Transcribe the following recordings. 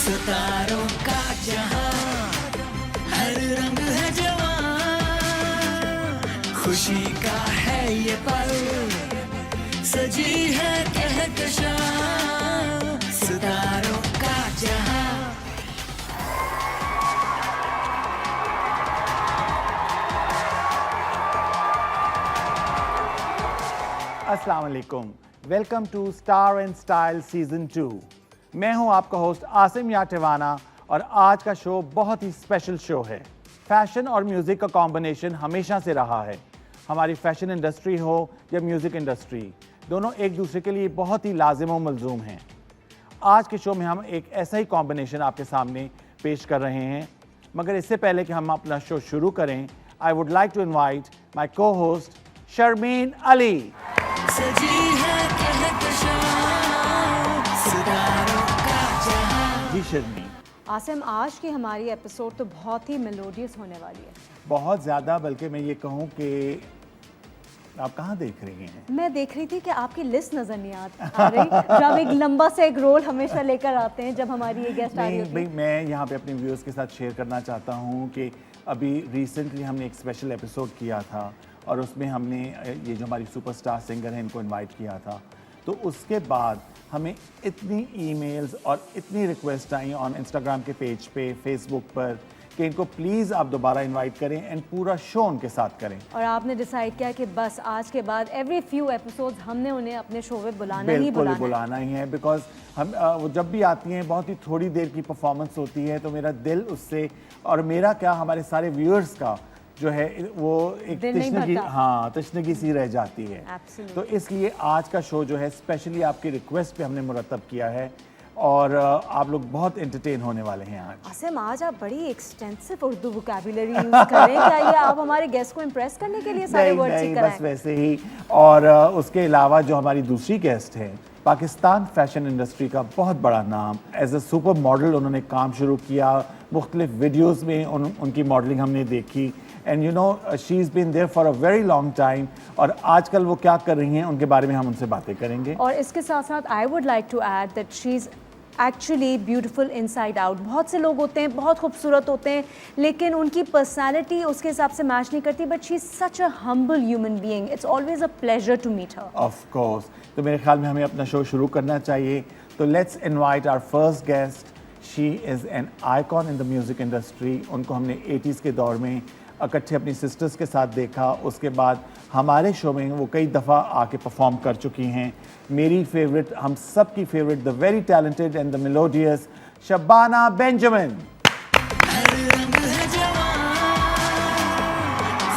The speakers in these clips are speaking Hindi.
सितारों का जहां, हर रंग है जवां, खुशी का है ये पल, सजी है कहकशां, सितारों का जहां। अस्सलाम वालेकुम, welcome to star and style season 2। मैं हूं आपका होस्ट आसिम याटेवाना और आज का शो बहुत ही स्पेशल शो है। फैशन और म्यूज़िक का कॉम्बिनेशन हमेशा से रहा है। हमारी फैशन इंडस्ट्री हो या म्यूज़िक इंडस्ट्री, दोनों एक दूसरे के लिए बहुत ही लाजिम व मलजूम हैं। आज के शो में हम एक ऐसा ही कॉम्बिनेशन आपके सामने पेश कर रहे हैं, मगर इससे पहले कि हम अपना शो शुरू करें, I would like to invite my co-host Sharmin Ali. सजी है कहकशां, सितारों का जहां। जी शर्मी। आसिम, आज की हमारी एपिसोड तो बहुत ही मेलोडियस होने वाली है। बहुत ज़्यादा, बल्कि मैं ये कहूँ कि आप कहाँ देख रही हैं? मैं देख रही थी कि आपकी लिस्ट नज़र नहीं आ रही जब एक लंबा सा एक रोल हमेशा लेकर आते हैं जब हमारी ये गेस्ट आ रही नहीं होती भाई, है। मैं यहाँ पे अपने व्यूअर्स के साथ शेयर करना चाहता हूँ कि अभी रिसेंटली हमने एक स्पेशल एपिसोड किया था और उसमें हमने ये जो हमारी सुपरस्टार सिंगर हैं इनको इनवाइट किया था। तो उसके बाद हमें इतनी ईमेल्स और इतनी रिक्वेस्ट आई ऑन इंस्टाग्राम के पेज पे, फेसबुक पर कि इनको प्लीज़ आप दोबारा इनवाइट करें एंड पूरा शो उनके साथ करें। और आपने डिसाइड किया कि बस आज के बाद एवरी फ्यू एपिसोड्स हमने उन्हें अपने शो में बुलाना ही बिल्कुल बुलाना है। ही है, बिकॉज हम वो जब भी आती हैं बहुत ही थोड़ी देर की परफॉर्मेंस होती है, तो मेरा दिल उससे और मेरा क्या हमारे सारे व्यूअर्स का जो है वो एक दिल नहीं तशनगी, भरता। हाँ तशनगी सी रह जाती है। Absolutely. तो इसलिए आज का शो जो है स्पेशली आपकी रिक्वेस्ट पे हमने मुरतब किया है और आप लोग बहुत एंटरटेन होने वाले हैं आज। आसिम, आज आप बड़ी एक्सटेंसिव उर्दू वोकैबुलरी यूज करें। क्या ये आप हमारे गेस्ट को इम्प्रेस करने के लिए सारे वर्ड्स नहीं, सीख बस कराएं? वैसे ही। और उसके अलावा जो हमारी दूसरी गेस्ट है, पाकिस्तान फैशन इंडस्ट्री का बहुत बड़ा नाम, एज अ सुपर मॉडल उन्होंने काम शुरू किया, मुख्तलिफ वीडियोज़ में उनकी मॉडलिंग हमने देखी and you know she is been there for a very long time. और आजकल वो क्या कर रही हैं उनके बारे में हम उनसे बातें करेंगे। और इसके साथ साथ I would like to add that she is actually beautiful inside out. बहुत से लोग होते हैं, बहुत खूबसूरत होते हैं, लेकिन उनकी पर्सनैलिटी उसके हिसाब से मैच नहीं करती, but she is such a humble human being. It's always a pleasure to meet her. Of course. तो मेरे ख्याल में हमें अपना शो शुरू करना चाहिए। तो let's invite our first guest. She is an icon in the music industry. उनको हमने 80s के दौर में इकट्ठे अपनी सिस्टर्स के साथ देखा, उसके बाद हमारे शो में वो कई दफ़ा आके परफॉर्म कर चुकी हैं। मेरी फेवरेट, हम सब की favourite, the very talented and the melodious Shabana Benjamin. हर रंग है जवां,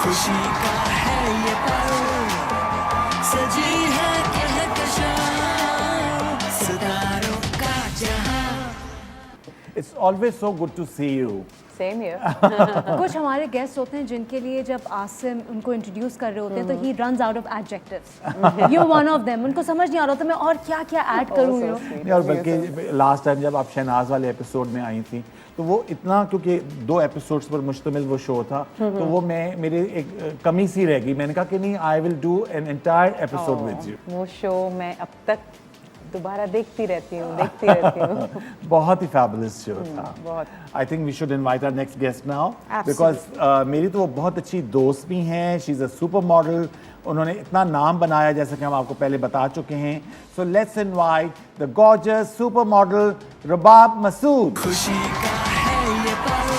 खुशी का है ये पल, सजी है कहकशां, सितारों का जहां। It's always so good to see you. Same here. कुछ हमारे गेस्ट होते हैं जिनके लिए जब आसिम उनको इंट्रोड्यूस कर रहे होते हैं तो he runs out of adjectives. You one of them. उनको समझ नहीं आ रहा था मैं और क्या क्या ऐड करूँ। और बल्कि लास्ट टाइम जब आप शहनाज वाले एपिसोड में आई थी तो वो इतना, क्योंकि 2 एपिसोड्स पर मुश्तमिल वो शो था, तो वो मेरे एक कमी सी रह गई। मैंने कहा कि नहीं, I will do an entire episode with you. वो शो मैं अब तक दोबारा देखती रहती हूँ। बहुत ही फैबुलस शो था। बहुत। I think we should invite our next guest now, Absolutely. Because मेरी तो वो बहुत अच्छी दोस्त भी हैं। She is a super model. उन्होंने इतना नाम बनाया जैसा कि हम आपको पहले बता चुके हैं। So let's invite the gorgeous super model Rabab Masood. खुशी का है ये पल,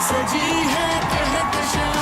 सजी है कहकशां,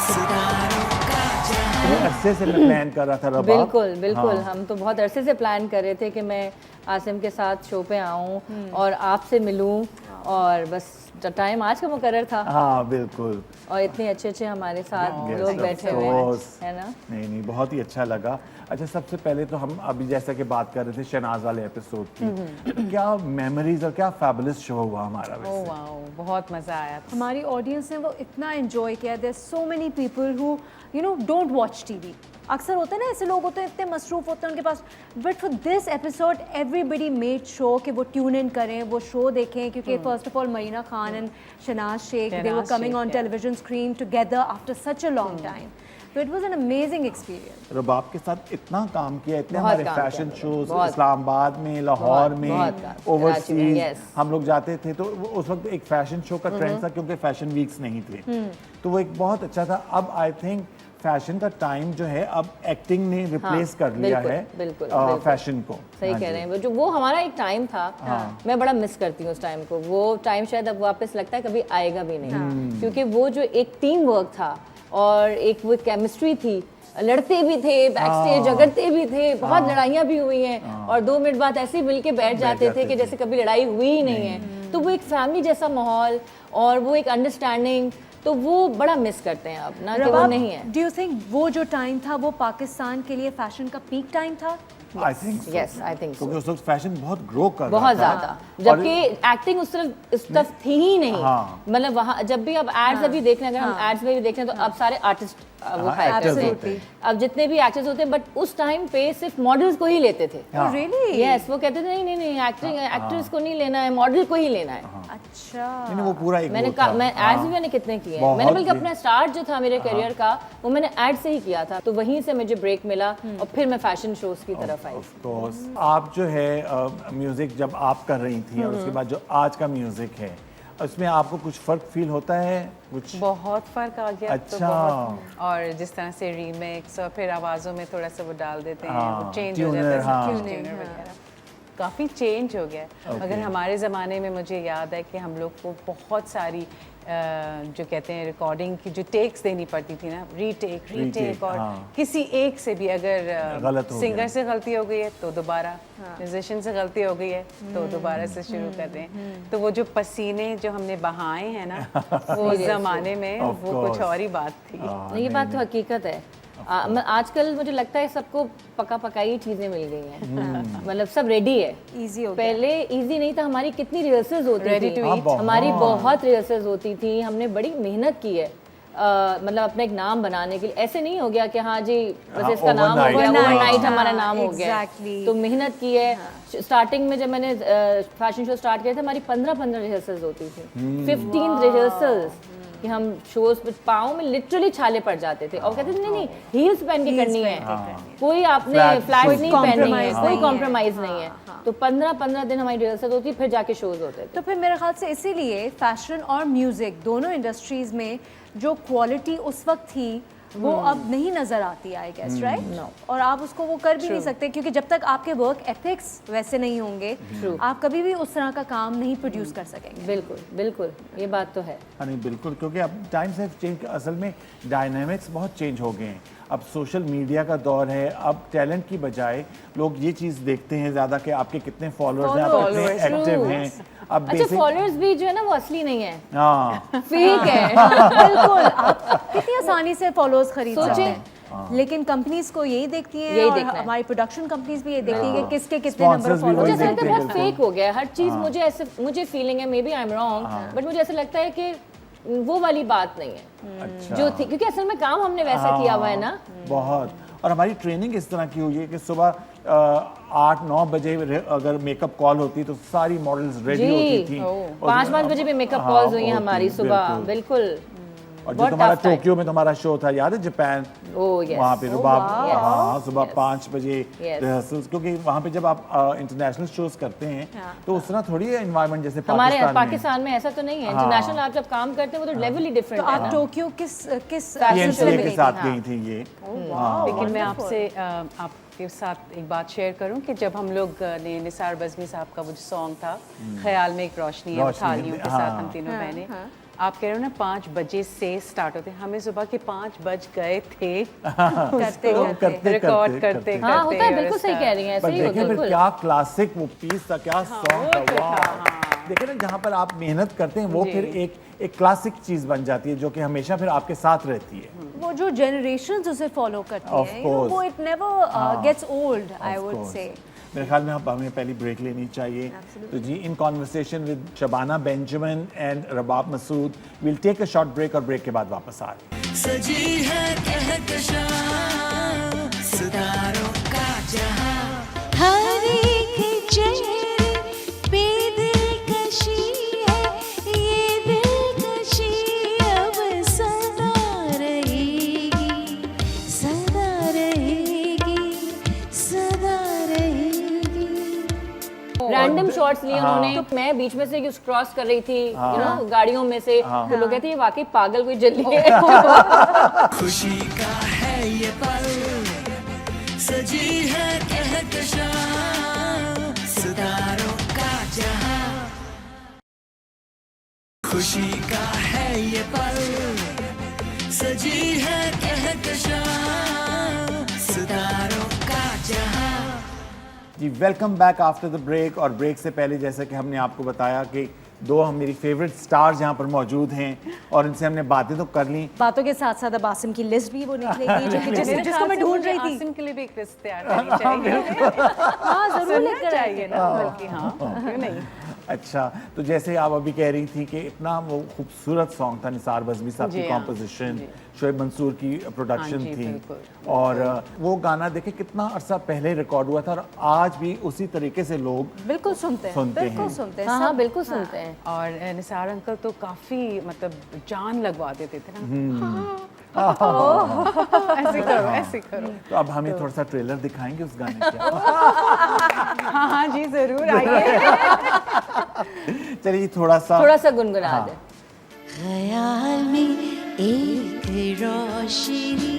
सितारों का जहां। अरसे से मैं प्लान कर रहा था रबाब। बिल्कुल बिल्कुल। हाँ। हम तो बहुत अरसे से प्लान कर रहे थे कि मैं आसिम के साथ शो पे आऊँ और आपसे मिलूँ, और बस टाइम आज का मुकर्रर था हाँ बिल्कुल। और इतने अच्छे अच्छे हमारे साथ Yes, लोग of बैठे हुए course. हैं, है ना। नहीं, बहुत ही अच्छा लगा। अच्छा, सबसे पहले तो हम अभी जैसा कि बात कर रहे थे शहनाज वाले एपिसोड की, तो क्या मेमोरीज और क्या फैबुलस शो हुआ हमारा ओह वैसे। वाओ, बहुत मज़ा आया था। हमारी ऑडियंस ने वो इतना एंजॉय किया। There so many people who you know don't watch TV. अक्सर होते हैं ना, ऐसे लोग होते हैं इतने मसरूफ होते हैं उनके पास, but for this episode everybody made sure कि वो ट्यून इन करें, वो शो देखें, क्योंकि first of all Marina Khan and Shehnaz Sheikh, they were Shehnaz coming Sheikh, on yeah. Television screen together after such a long time. तो it was an amazing experience. Rabab के साथ इतना काम किया, इतने बहुत हमारे काम किया फैशन मैंने, शोज बहुत। इस्लामाबाद में, लाहौर में, बहुत काम, कराची में, ओवरसीज yes। हम लोग जाते थे तो उस वक्त एक फैशन शो का ट्रेंड था क्योंकि फैशन वीक्स नहीं थे, तो वो एक बहुत अच्छा था। अब आई थिंक फैशन का टाइम जो है अब एक्टिंग ने रिप्लेस कर लिया बिल्कुल, है बिल्कुल, बिल्कुल। फैशन को। सही हाँ कह जी। रहे हैं, जो वो हमारा एक टाइम था, मैं बड़ा मिस करती हूँ उस टाइम को। वो टाइम शायद अब वापस लगता है कभी आएगा भी नहीं, क्योंकि वो जो एक टीम वर्क था और एक वो केमिस्ट्री थी, लड़ते भी थे बैकस्टेज, झगड़ते भी थे, बहुत लड़ाइयाँ भी हुई हैं, और 2 मिनट बाद ऐसे ही मिल के बैठ जाते थे कि जैसे कभी लड़ाई हुई ही नहीं है। तो वो एक फैमिली जैसा माहौल और वो एक अंडरस्टैंडिंग, तो वो बड़ा मिस करते हैं अब ना, कि वो नहीं है। डू यू थिंक वो जो टाइम था वो पाकिस्तान के लिए फैशन का पीक टाइम था? I think yes, I think क्योंकि उस वक्त फैशन बहुत ग्रो कर रहा बहुत था। ज्यादा, जबकि एक्टिंग उस तरफ थी ही नहीं। हाँ। मतलब वहाँ जब भी अब एड्स अभी देख रहे हैं, अगर हम एड्स में भी देख रहे हैं तो अब सारे आर्टिस्ट वो हायर करते absolutely। हैं, अब जितने भी एक्टर्स होते हैं, बट उस टाइम पे सिर्फ मॉडल्स को ही लेते थे। हाँ। रियली? यस, वो कहते थे नहीं नहीं नहीं, एक्टिंग एक्ट्रेस को नहीं लेना है, मॉडल को ही लेना है। अच्छा। नहीं, वो पूरा एक मैंने वो था। मैं एड्स भी मैंने कितने किए हैं, बहुत मैंने बल्कि किए। अपना स्टार्ट जो था मेरे करियर का वो मैंने एड से ही किया था, तो वहीं से मुझे ब्रेक मिला और फिर मैं फैशन शोज की तरफ आई। Of course। आप जो है म्यूजिक जब आप कर रही थी और उसके बाद जो आज का म्यूजिक है, उसमें आपको कुछ फर्क फील होता है कुछ? बहुत फर्क आ गया। अच्छा। तो बहुत, और जिस तरह से रीमिक्स और फिर आवाज़ों में थोड़ा सा वो डाल देते हैं, हाँ, वो चेंज हो tuner, जाता है, हाँ। ट्यूनर वगैरह काफ़ी चेंज हो गया है। Okay। मगर हमारे ज़माने में मुझे याद है कि हम लोग को बहुत सारी जो कहते हैं रिकॉर्डिंग की जो टेक्स देनी पड़ती थी ना, रीटेक और हाँ। किसी एक से भी अगर गलत हो सिंगर गया। से गलती हो गई है तो दोबारा, म्यूजिशियन से गलती हो गई है तो दोबारा से शुरू कर रहे हैं। तो वो जो पसीने जो हमने बहाए हैं ना, वो उस ज़माने में Of वो कुछ course। और ही बात थी। नहीं, ये बात तो हकीकत है। आजकल मुझे लगता है सबको पकाई चीजें मिल गई हैं, मतलब सब रेडी है। इजी हो गया। पहले इजी नहीं था, हमारी कितनी रिहर्सल्स होती Ready थी, to eat। हमारी बहुत रिहर्सल्स होती थी, हमने बड़ी मेहनत की है। मतलब अपना एक नाम बनाने के लिए ऐसे नहीं हो गया कि हाँ जी बस इसका नाम हो गया, overnight। ओवरनाइट हमारा हाँ, नाम हो गया। exactly। तो मेहनत की है। स्टार्टिंग में जब मैंने फैशन शो स्टार्ट किया था, हमारी 15 रिहर्सल्स होती थी, 15 रिहर्सल्स, कि हम शोज पे पाँव में लिटरली छाले पड़ जाते थे और कहते थे नहीं नहीं हील्स पहन के करनी है, कोई आपने Flat फ्लैट shoes। नहीं पहननी है, compromise कोई नहीं है। कॉम्प्रोमाइज नहीं है। तो 15 दिन हमारी रिहर्सल होती, फिर जाके शोज होते थे। तो फिर मेरे ख्याल से इसीलिए फैशन और म्यूजिक दोनों इंडस्ट्रीज में जो क्वालिटी उस वक्त थी वो अब नहीं नजर आती, आई गेस, राइट? और आप उसको वो कर भी नहीं सकते क्योंकि जब तक आपके वर्क एथिक्स वैसे नहीं होंगे, आप कभी भी उस तरह का काम नहीं प्रोड्यूस कर सकेंगे। बिल्कुल बिल्कुल, ये बात तो है। हाँ नहीं बिल्कुल, क्योंकि अब टाइम्स हैव चेंज, असल में डायनामिक्स बहुत चेंज हो गए हैं। अब सोशल मीडिया का दौर है, अब टैलेंट की बजाय लोग ये चीज़ देखते हैं ज़्यादा कि आपके कितने फॉलोअर्स हैं, आप कितने Followers, एक्टिव हैं। अब अच्छा, फॉलोअर्स भी जो है ना वो असली नहीं है, हाँ फेक है। बिल्कुल, आप कितनी आसानी से फॉलोअर्स खरीद सकते सोचिए। हैं, लेकिन कंपनीज को यही देखती हैं, यही और देखना है। हमारी प्रोडक्शन कंपनीज भी ये देखती हैं कि किसके कितने Sponsors नंबर भी मुझे वही ऐसा लगता है बहुत बिल्कुल। फेक हो गया है हर चीज। मुझे ऐसे मुझे फीलिंग है, maybe I am wrong, but मुझे ऐसा लगता है कि वो वाली बात नहीं है अच्छा। जो थी, क्योंकि असल में काम हमने वैसा किया हुआ है ना। बहुत। और हमारी ट्रेनिंग इस तरह की हुई है कि सुबह 8-9 बजे अगर मेकअप कॉल होती तो सारी मॉडल्स रेडी जी। होती थी। 5 बजे भी मेकअप हाँ, कॉल्स हुई हैं होती, हमारी सुबह, बिल्कुल। और जो बहुत तुम्हारा tough time। टोक्यो में तुम्हारा शो था याद है, जापान, Oh, yes। वहाँ पे रुबाब, Yes। हाँ सुबह 5 बजे Yes। रिहर्सल्स, क्योंकि वहाँ पे जब आप इंटरनेशनल शोज करते हैं तो उस तरह थोड़ी है एनवायरनमेंट जैसे हमारे पाकिस्तान में। में ऐसा तो नहीं है, इंटरनेशनल आप जब काम करते हैं वो तो लेवल ही तो डिफरेंट है आप ना। टोक्यो किस Fashion show सिलसिले में में के गई साथ थी? गई थी ये। लेकिन मैं आपसे आपके साथ एक बात शेयर करूं कि जब हम लोग ने निसार बज़मी साहब का वो जो सॉन्ग था, ख्याल में एक रोशनी है, वो रोशनी, थालियों के हाँ। साथ हम तीनों बहनें, आप कह रहे हो ना 5 बजे से स्टार्ट होते, हमें सुबह के 5 बज गए थे करते करते रिकॉर्ड करते हाँ होता है, और बिल्कुल सही उसका- कह रही हैं, पर ऐसे ही हो, देखिए फिर बिल्कुल। क्या क्लासिक वो पीस था, क्या सॉन्ग वो तो था, था, वाह। देखिए ना, जहाँ पर आप मेहनत करते हैं वो फिर एक क्लासिक चीज बन जाती है जो कि हमेशा फिर आपके साथ रहती है। वो जो जनरेशंस उसे फॉलो करती Of हैं, you know, course। वो it never gets old, I Of would course। Say. मेरे ख्याल में हमें पहली ब्रेक लेनी चाहिए। तो जी, in conversation with Shabana Benjamin and Rabab Masood, will take a short break और ब्रेक के बाद वापस आ रहे हैं। सजी है कहकशां सितारों का जहां, हर एक चेहरे पे दिलकशी है, ये दिलकशी अब सदा रहेगी। शॉट्स लिए उन्होंने, तो मैं बीच में से क्रॉस कर रही थी यू नो गाड़ियों में से, तो लोग कहते हैं वाकई पागल कोई जल्दी है। खुशी का है ये पल, सजी है कहकशां सितारों का जहां। खुशी का है ये पल, सजी है कहकशां सितारों का जहां। जी welcome back after the break. और ब्रेक से पहले जैसा कि हमने आपको बताया कि दो हम मेरी फेवरेट स्टार्स यहाँ पर मौजूद हैं और इनसे हमने बातें तो कर ली। बातों के साथ साथ अब आसिम की लिस्ट भी वो निकलेगी जो कि जिसको मैं ढूंढ रही थी। आसिम के लिए भी एक लिस्ट तैयार करनी चाहिए। हाँ जरूर लेकर चाहिए ना, बल्कि हाँ क्यों नहीं। अच्छा, तो जैसे आप अभी कह रही थी कि इतना वो खूबसूरत सॉन्ग था, निसार बज़मी साहब की जी हाँ, कॉम्पोजिशन, शोएब मंसूर की प्रोडक्शन हाँ जी, थी बिल्कुल। और वो गाना देखे कितना अरसा पहले रिकॉर्ड हुआ था और आज भी उसी तरीके से लोग बिल्कुल सुनते हैं, बिल्कुल सुनते हैं। हाँ बिल्कुल सुनते हैं। और निसार अंकल तो काफी मतलब जान लगवा देते थे ना। ऐसे करो, ऐसे करो। तो अब हमें थोड़ा सा ट्रेलर दिखाएंगे उस गाने का। हाँ हाँ जी जरूर आइए। चलिए थोड़ा सा गुनगुना दे। ख्याल में एक रोशनी,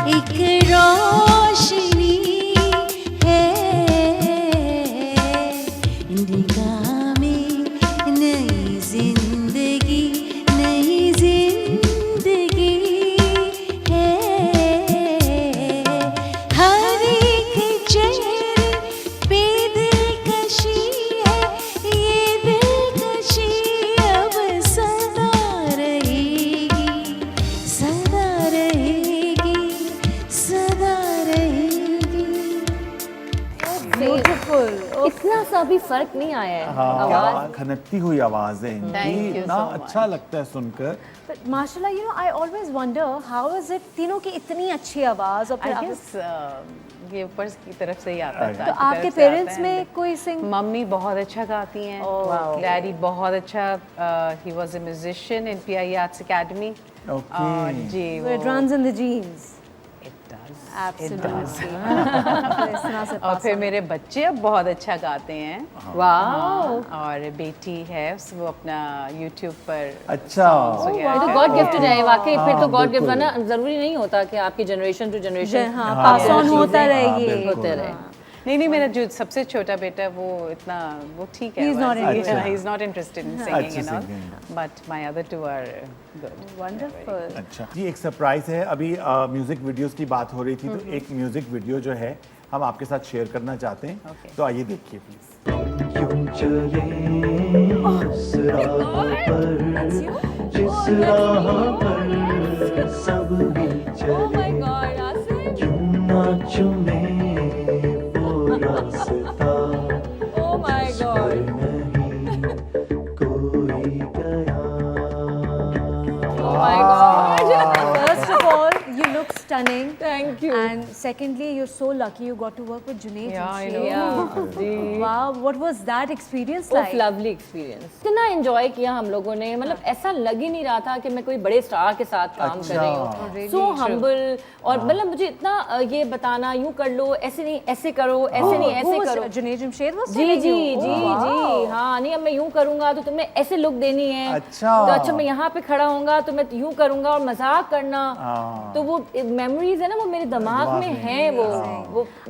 एक रोशनी है, निगाह में नई जिंदगी, नई जिंदगी है। हर एक चेहरे पे दिलकशी है, ये दिलकशी अब सदा रहेगी, सदा रहेगी, सदा रहेगी। ब्यूटीफुल। इतना सा भी फर्क नहीं आया है आवाज। हाँ, खनकती हुई आवाजें इनकी, इतना अच्छा लगता है सुनकर। But माशाल्लाह, you know, I always wonder how is it तीनों की इतनी अच्छी आवाज और फिर I आप- guess ये ऊपर की तरफ से ही आता है। तो आपके पेरेंट्स में कोई सिंग? मम्मी बहुत अच्छा गाती हैं, डैडी बहुत अच्छा, he was a musician in PI arts academy. Okay. जी It runs in the genes. it does. Absolutely. इस तरह से और फिर मेरे बच्चे अब बहुत अच्छा गाते हैं। वाओ, और बेटी है वो अपना YouTube पर अच्छा। ये तो गॉड गिफ्टेड है वाकई। फिर तो गॉड गिफ्ट बिल्कुल। ना, जरूरी नहीं होता कि आपकी जनरेशन टू जनरेशन हाँ पास ऑन होता रहे ये। बिल्कुल। होते रहे। नहीं मेरा जो सबसे छोटा बेटा वो इतना वो ठीक है, He's not interested. he is not interested in अच्छा, singing and all, singing। but my other two are good. Wonderful. अच्छा जी, एक सरप्राइज है। अभी म्यूजिक वीडियोस की बात हो रही थी, तो एक म्यूजिक वीडियो जो है हम आपके साथ शेयर करना चाहते हैं। Okay। तो आइए देखिए प्लीज। यूं चले उस राह पर, जिस राह पर सब भी चले, यूं ना चुमे वो रास्ता, जिस पर नहीं कोई गया। First of all, you look stunning. Thank you. And secondly, you're so lucky you got to work with Junaid Yeah, I Jamshed. know. Wow, what was that experience Of like? lovely experience. इतना एंजॉय किया हम लोगों ने, मतलब ऐसा लग ही नहीं रहा था कि मैं कोई बड़े स्टार के साथ काम कर रही हूँ। सो हम्बल, और मतलब मुझे इतना ये बताना, यूं कर लो, ऐसे नहीं ऐसे करो, ऐसे नहीं Who ऐसे was करो। Junaid Jamshed was ji telling ji you? Ji Oh, ji wow. हाँ, नहीं अब मैं यूं करूंगा तो तुम्हें ऐसे लुक देनी है। अच्छा। तो अच्छा मैं यहाँ पे खड़ा होऊंगा तो मैं यूं करूंगा और मजाक करना। हाँ। तो वो मेमोरीज है ना, वो मेरे दिमाग में है। वो I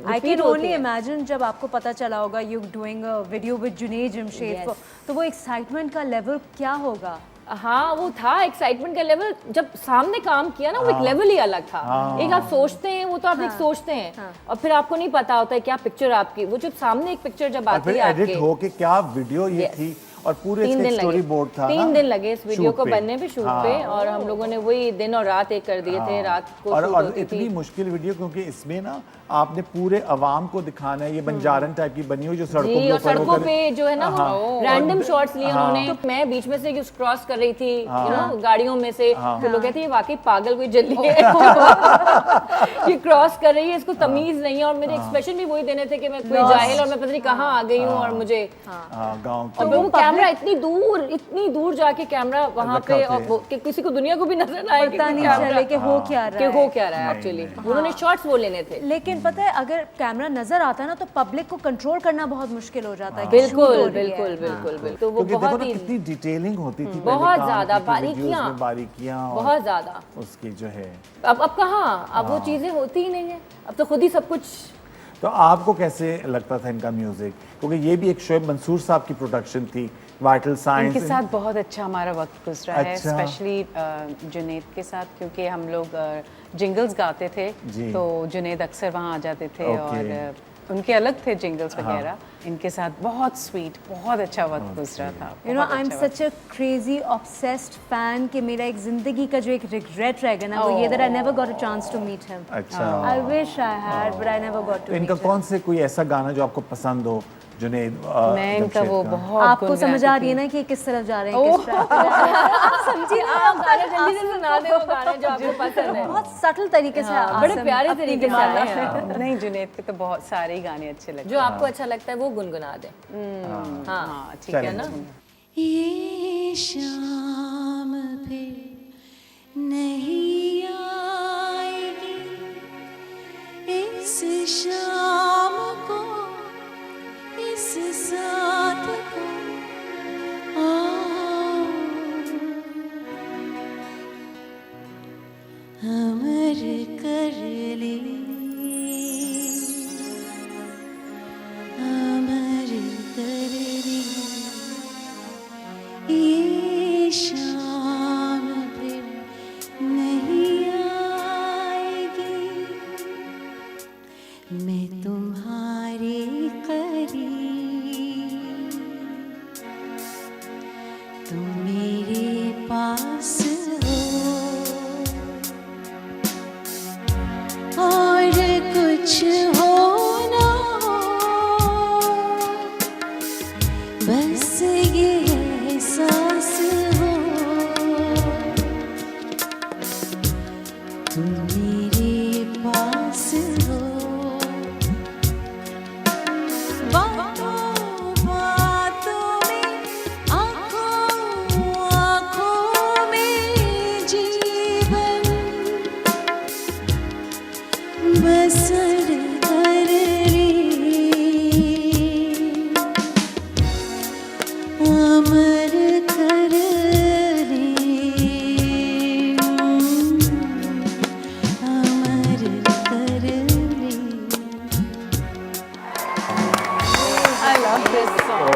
repeat can होती only है। imagine जब आपको पता चला होगा you doing a video with Junaid Jamshed, Yes. तो वो excitement का level क्या होगा? हाँ वो था एक्साइटमेंट का लेवल। जब सामने काम किया ना, वो एक लेवल ही अलग था। एक आप सोचते हैं, वो तो आप एक सोचते हैं और फिर आपको नहीं पता होता है क्या पिक्चर आपकी, वो जब सामने एक पिक्चर जब और आती फिर है एडिट आपके। हो के क्या वीडियो ये Yes। थी और पूरे 3 इसका दिन स्टोरी लगे, बोर्ड था 3 दिन लगे इस वीडियो शूट को पे। बनने पे, शूट पे। और हम लोगों ने वही दिन और रात एक कर दिए थे। रात को और शूट और होती इतनी थी। मुश्किल वीडियो, क्योंकि इसमें ना आपने पूरे अवाम को दिखाना है। ये बंजारन टाइप की बनी हुई जो सड़कों जी, के और ऊपर वो सड़कों कर- पे जो है ना वो हाँ। रैंडम शॉट्स लिए हाँ। उन्होंने। तो मैं बीच में से क्रॉस कर रही थी यू नो गाड़ियों में से, तो लोग कहते हैं ये वाकई पागल कोई जल्दी है। ये क्रॉस कर रही है, इसको तमीज नहीं है। और मेरे एक्सप्रेशन भी वही देने थे कि मैं कोई जाहिल और मैं पता नहीं कहाँ आ गई हूँ और मुझे हाँ, गाँव और की। वो क्या कैमरा इतनी दूर जाके कैमरा वहाँ पे रखा और कि किसी को दुनिया को भी नजर ना आए पता नहीं चले कि हो क्या रहा है। हो क्या रहा है एक्चुअली। उन्होंने शॉट्स वो लेने थे। लेकिन पता है अगर कैमरा नजर आता है ना तो पब्लिक को कंट्रोल करना बहुत मुश्किल हो जाता है कि shoot हो बिल्कुल रही है। बिल्कुल बिल्कुल बिल्कुल। तो वो क्योंकि देखो बहुत ना ही कितनी डिटेलिंग होती थी, बहुत ज्यादा बारीकियां, बारीकियां बहुत ज्यादा। उसकी जो है। अब कहाँ, अब वो चीजें होती ही नहीं है, अब तो खुद ही सब कुछ। तो आपको कैसे लगता था इनका म्यूजिक, क्योंकि ये भी एक शोएब मंसूर साहब की प्रोडक्शन थी, वाइटल साइंस। इनके साथ बहुत अच्छा हमारा वक्त गुजरा है, अच्छा। स्पेशली जुनेद के साथ, क्योंकि हम लोग जिंगल्स गाते थे जी। तो जुनेद अक्सर वहाँ आ जाते थे ओके। और उनके अलग थे जिंगल्स वगैरह। इनके साथ बहुत स्वीट, बहुत अच्छा वक्त गुजरा था। यू नो बहुत आई एम अच्छा सच अ क्रेजी ऑब्सेस्ड फैन कि मेरा एक जिंदगी का जो एक रिग्रेट रह गया ना वो ये that I never got a chance to meet him. अच्छा। I wish I had but I never got तो टू इनका मीट कौन से कोई ऐसा गाना जो आपको पसंद हो जुनेद? मैं इनका वो बहुत आपको समझ आ गुनगुनाती रही है थी। ना कि किस तरफ जा रहे हैं, किस ट्रैक पे जा रहे हैं। आप समझिए ना, आप गाने जल्दी से सुना दे, वो गाने जो आपको पसंद है। बहुत सटल तरीके से बड़े आसम प्यारे अपनी तरीके से दिमाग आए में- हैं। नहीं, जुनेद के तो बहुत सारे ही गाने अच्छे लगते जो आपको अच्छा लगता है वो गुनगुना दे। हैं। हाँ ठीक चलें। है ना। ये शाम फिर नहीं आएगी, इस शाम को इस साथ को आओ, अमर कर ले, अमर कर ले। ये शाम फिर नहीं आएगी, मैं तुम्हारे करीब, तुम मेरे पास हो और कुछ हो ना हो, बस ये एहसास हो तुम मेरे पास हो। बातों बातों में, आँखों आँखों में जीवन बसर कर ले, अमर कर ले, अमर कर ले। I love this song.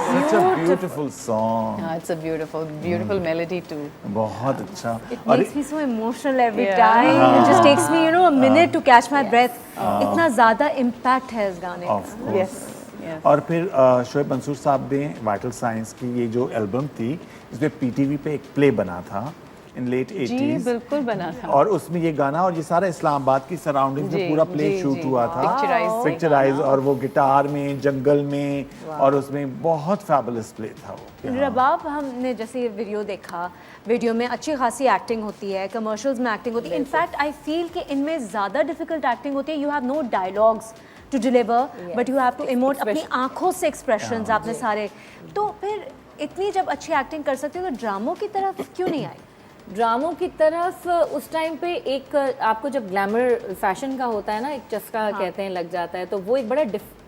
such a beautiful song. It's a beautiful melody too. बहुत अच्छा। It और makes me so emotional every Yeah. time. It just takes me, you know, a minute to catch my breath. इतना ज़्यादा impact है इस गाने of का। course. Yes. Yes. और फिर शोएब मंसूर साहब ने वाइटल साइंस की ये जो एल्बम थी, इसमें पीटीवी पे एक प्ले बना था इन लेट जी 80s, बिल्कुल बना था। और उसमें ये गाना और ये सारा इस्लामाबाद की सराउंडिंग्स में जी, पूरा प्ले जी, शूट जी। हुआ था, Picturized पिक्चराइज, और वो गिटार में, जंगल में, और उसमें बहुत फैबुलस प्ले था वो। रबाब हमने जैसे ये वीडियो देखा, वीडियो में अच्छी खासी एक्टिंग होती है, कमर्शियल्स में एक्टिंग होती है। इनफैक्ट आई फील कि इनमें ज़्यादा डिफिकल्ट एक्टिंग होती है। You have no dialogues to deliver but you have to emote, अपनी आंखों से एक्सप्रेशंस आपने सारे। तो फिर इतनी जब अच्छी एक्टिंग कर सकते हो तो ड्रामों की तरफ क्यों नहीं आई? ड्रामों की तरफ उस टाइम पे एक आपको जब ग्लैमर फैशन का होता है ना, एक चस्का कहते हैं लग जाता है, तो वो एक बड़ा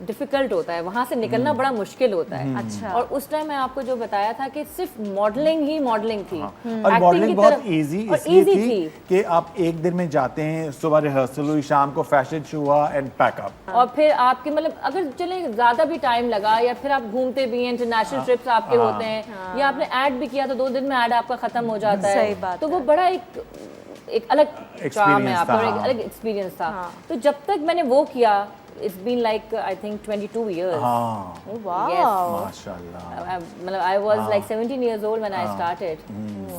डिफिकल्ट होता है, वहाँ से निकलना बड़ा मुश्किल होता है। अच्छा। और उस टाइम मैं आपको जो बताया था कि सिर्फ मॉडलिंग ही मॉडलिंग थी। और Acting मॉडलिंग की बहुत तरफ- इजी और इसलिए easy थी कि आप एक दिन में जाते हैं, सुबह रिहर्सल हुई, शाम को फैशन शो हुआ एंड पैकअप। और फिर आपके मतलब अगर चले ज़्यादा भी टाइम लगा या फिर आप घूमते भी हैं, इंटरनेशनल ट्रिप्स आपके होते हैं, या आपने ऐड भी किया तो 2 दिन में ऐड आपका ख़त्म हो जाता है। सही बात तो वो बड़ा एक अलग चार्म है Experience आपका, और था, एक हाँ। अलग एक्सपीरियंस था। तो जब तक मैंने वो किया, it's been like I think 22 years. हाँ, माशाल्लाह। मतलब I was like 17 years old when I started.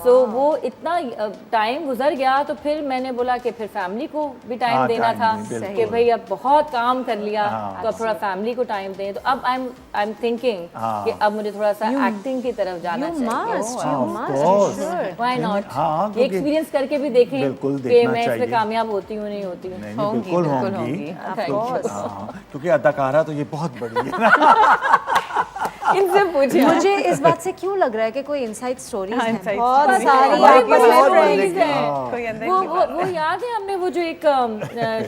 So वो इतना टाइम गुजर गया, तो फिर मैंने बोला कि फिर फैमिली को भी टाइम हाँ, देना time था भी, बिल्कुल। कि भाई अब बहुत काम कर लिया, हाँ। तो अब थोड़ा फैमिली को टाइम दें। तो अब आई एम थिंकिंग हाँ। कि अब मुझे थोड़ा सा एक्टिंग की तरफ जाना You चाहिए। must, Of you must, course. sure. Why not? हाँ, ये क्योंकि- एक्सपीरियंस करके भी देखें बिल्कुल कि देखना मैं इसमें चाहिए। कामयाब होती हूँ नहीं होती हूँ। नहीं, होंगी, बिल्कुल बिल्कुल होंगी। होंगी। Of course. हाँ, क्योंकि अदाकारा तो ये बहुत बड़ी है ना। इनसे पूछिए। मुझे इस बात से क्यों लग रहा है कि कोई इनसाइड स्टोरीज हाँ, हैं inside बहुत stories सारी हैं। आपके बहुत best सारी friends हैं। हैं। कोई अंदर वो की वो बात वो याद है हमने वो जो एक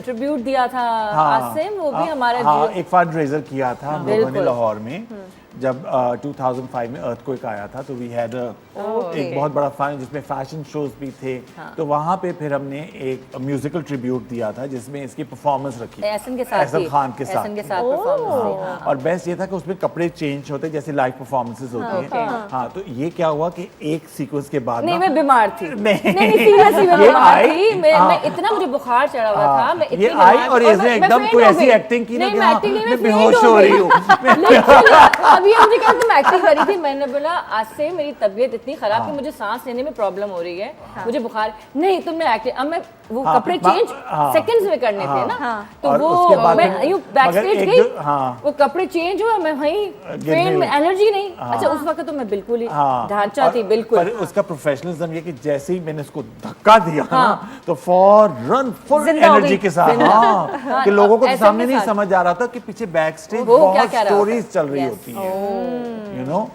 ट्रिब्यूट दिया था आसिम, वो भी हमारा हाँ, एक फंड रेजर किया था हम लोगों ने बिल्कुल। लाहौर में जब 2005 में अर्थक्वेक आया था, तो वी हैड एक बहुत बड़ा फंड जिसमें फैशन शोज भी थे। तो वहाँ पे फिर हमने एक म्यूजिकल ट्रिब्यूट दिया था जिसमें इसकी परफॉर्मेंस रखी एहसन के साथ एहसन खान के साथ एहसन के साथ परफॉर्मेंस थी। हाँ। और बेस्ट ये था कि उसमें कपड़े चेंज होते जैसे लाइव परफॉर्मेंसेस होती हैं। हाँ, तो ये क्या हुआ कि एक सीक्वेंस के बाद नहीं, ना मैं बीमार थी। नहीं। सीरियसली मैं ये बीमार आई, थी। हाँ। मैं इतना मुझे बुखार चढ़ा हुआ था, मैं इतनी ये बीमार आई थी और इसने मैं एकदम faint कोई हो ऐसी गई। एक्टिंग की ना नहीं, कि मैं हाँ, acting नहीं, मैं faint बेहोश हो रही हूँ। Literally, अभी हम जी कहते मैं एक्टिंग करी थी, मैंने बोला आज से मेरी तबीयत इतनी खराब कि मुझे सांस लेने में प्रॉब्लम हो रही है, मुझे बुखार नहीं, तुमने एक्टिंग अब मैं वो हाँ, कपड़े मा- चेंज हाँ। सेकंड्स में करने थे ना, तो और वो उसके बाद मैं फिर- यूं मगर बैकस्टेज एक गई, जो- हाँ। वो कपड़े चेंज हुआ, मैं वहीं गिरने लगी। एनर्जी नहीं। अच्छा उस वक्त तो मैं बिल्कुल ही ढांचा थी बिल्कुल। पर उसका प्रोफेशनलिज्म ये कि जैसे ही मैंने उसको धक्का दिया तो फौरन फुल जिंदा हो एनर्जी गई। के साथ हाँ, कि लोगों को तो ऐसे सामने के नहीं साथ। समझ आ रहा था कि पीछे बैक स्टेज वो क्या बहुत कह रहा होता स्टोरीज चल रही Yes. होती हैं, यू नो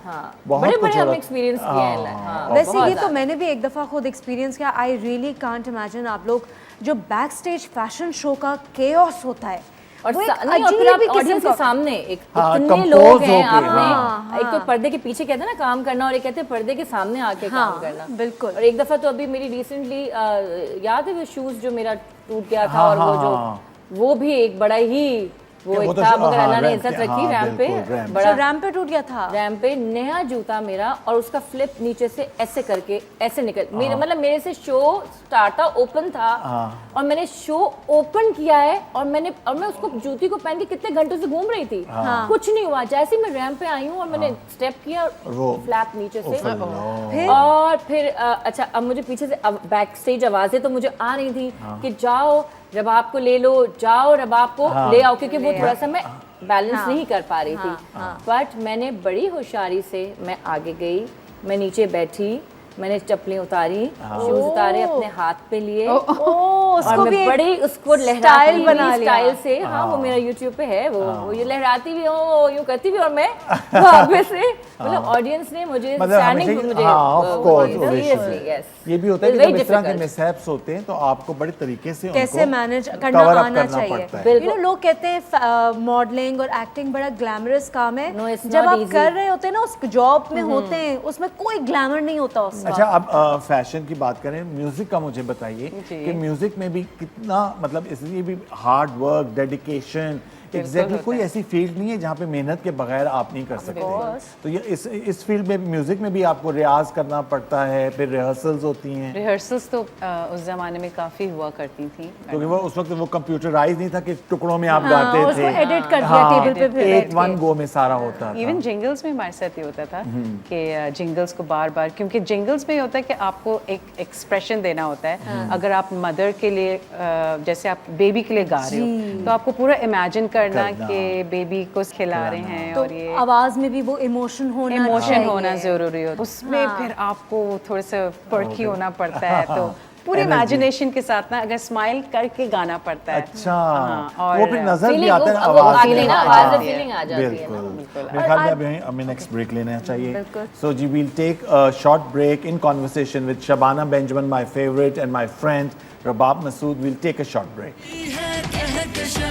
बहुत बड़े कुछ बड़े हो हम रहा- एक्सपीरियंस किए हैं। हाँ, वैसे बहुत ये तो ज़्यादा। मैंने भी एक दफ़ा खुद एक्सपीरियंस किया। आई रियली कांट इमेजिन आप लोग जो बैक स्टेज फैशन शो का केओस होता है और वो एक नहीं, और फिर अजीब आप ही किस्म ऑडियंस के का- सामने एक हाँ, इतने compose लोग हैं होके, आपने हाँ, एक तो पर्दे के पीछे कहते हैं ना काम करना, और एक कहते हैं पर्दे के सामने आके हाँ, काम करना। बिल्कुल। और एक दफा तो अभी मेरी रिसेंटली याद है वो शूज जो मेरा टूट गया था, हाँ, और वो हाँ, जो हाँ। वो भी एक बड़ा ही वो वो एक तो था, हाँ, मगर अल्लाह ने रैंप इज्जत पे, रखी हाँ, रैंप पे, बिल्कुल, रैंप पे। बड़ा जो रैंप पे टूट गया था। रैंप पे नया जूता मेरा, और उसका फ्लिप नीचे से ऐसे करके ऐसे निकल मेरे मतलब मेरे से शो स्टार्ट था, ओपन था, और मैंने शो ओपन किया है, और मैं उसको जूती को पहन के कितने घंटों से घूम रही थी, कुछ नहीं हुआ। जैसे ही मैं रैंप पे आई हूँ और मैंने स्टेप किया, वो फ्लैप नीचे से, फिर और फिर अच्छा अब मुझे पीछे से बैक स्टेज आवाजें तो मुझे आ रही थी कि जाओ रबाब को ले लो, जाओ रबाब को ले आओ, क्योंकि वो थोड़ा सा मैं बैलेंस नहीं कर पा रही थी। बट मैंने बड़ी होशियारी से मैं आगे गई, मैं नीचे बैठी, मैंने चप्पलें उतारी, शूज उतारे, अपने हाथ पे लिए, और उसको भी मैं एक बड़ी उसको लहराती स्टाइल बना लिया। स्टाइल से। हाँ, वो मेरा YouTube पे है, वो ये लहराती भी हो, यूं करती भी, और मैं वापस से मतलब ऑडियंस ने मुझे मतलब स्टैंडिंग हमेशा मुझे हाँ, of course, seriously, obviously। yes। ये भी होता है कि It's very जब इस तरह के difficult। मिसहैप्स होते हैं तो आपको बड़े तरीके से कैसे उनको मैनेज करना cover up आना करना चाहिए। पड़ता है। बिल्कुल। You know, लोग कहते हैं मॉडलिंग और एक्टिंग बड़ा ग्लैमरस काम है। No, it's जब not आप easy। कर रहे होते हैं ना, उस जॉब में होते हैं, उसमें कोई ग्लैमर नहीं होता उसका। अच्छा, अब फैशन की बात करें, म्यूजिक का मुझे बताइए कि म्यूजिक में भी कितना मतलब इसलिए भी हार्ड वर्क, डेडिकेशन, एग्जैक्टली कोई ऐसी फील्ड नहीं है जहाँ पे मेहनत के बगैर आप नहीं कर सकते। तो ये इस फील्ड में म्यूजिक में भी आपको रियाज करना पड़ता है, फिर रिहर्सल्स होती हैं, रिहर्सल्स तो उस ज़माने में काफ़ी हुआ करती थी। क्योंकि वो उस वक्त वो कंप्यूटराइज नहीं था कि टुकड़ों में आप हाँ, गाते उसको थे। एडिट कर दिया हाँ, टेबल पे फिर एक बैठ वन के। गो में सारा होता था। इवन जिंगल्स में हमारे साथ ये होता था कि जिंगल्स को बार बार, क्योंकि जिंगल्स में ये होता है कि आपको एक एक्सप्रेशन देना होता है। अगर आप मदर के लिए जैसे आप बेबी के लिए गा रहे हो, तो आपको पूरा इमेजिन करना कि बेबी को खिला रहे हैं, तो और ये आवाज में भी वो इमोशन होना इमोशन होना चाहिए। जरूरी होता है। उसमें फिर आपको थोड़ा सा पर्की होना पड़ता है, तो पूरे इमेजिनेशन के साथ ना अगर स्माइल करके गाना पड़ता है। अच्छा, हाँ, और वो फिर नजर भी Feeling, आता है ना, वो आवाज आती में। है ना, आ आवाज में जाती है। फीलिंग आ जाती है ना। बिल्कुल। मेरे ख्याल में अभी हमें नेक्स्ट ब्रेक लेना चाहिए। सो जी, we'll take a short break in conversation with Shabana Benjamin, my favourite, and my friend Rabab Masood. We'll take a short break. है कहकशां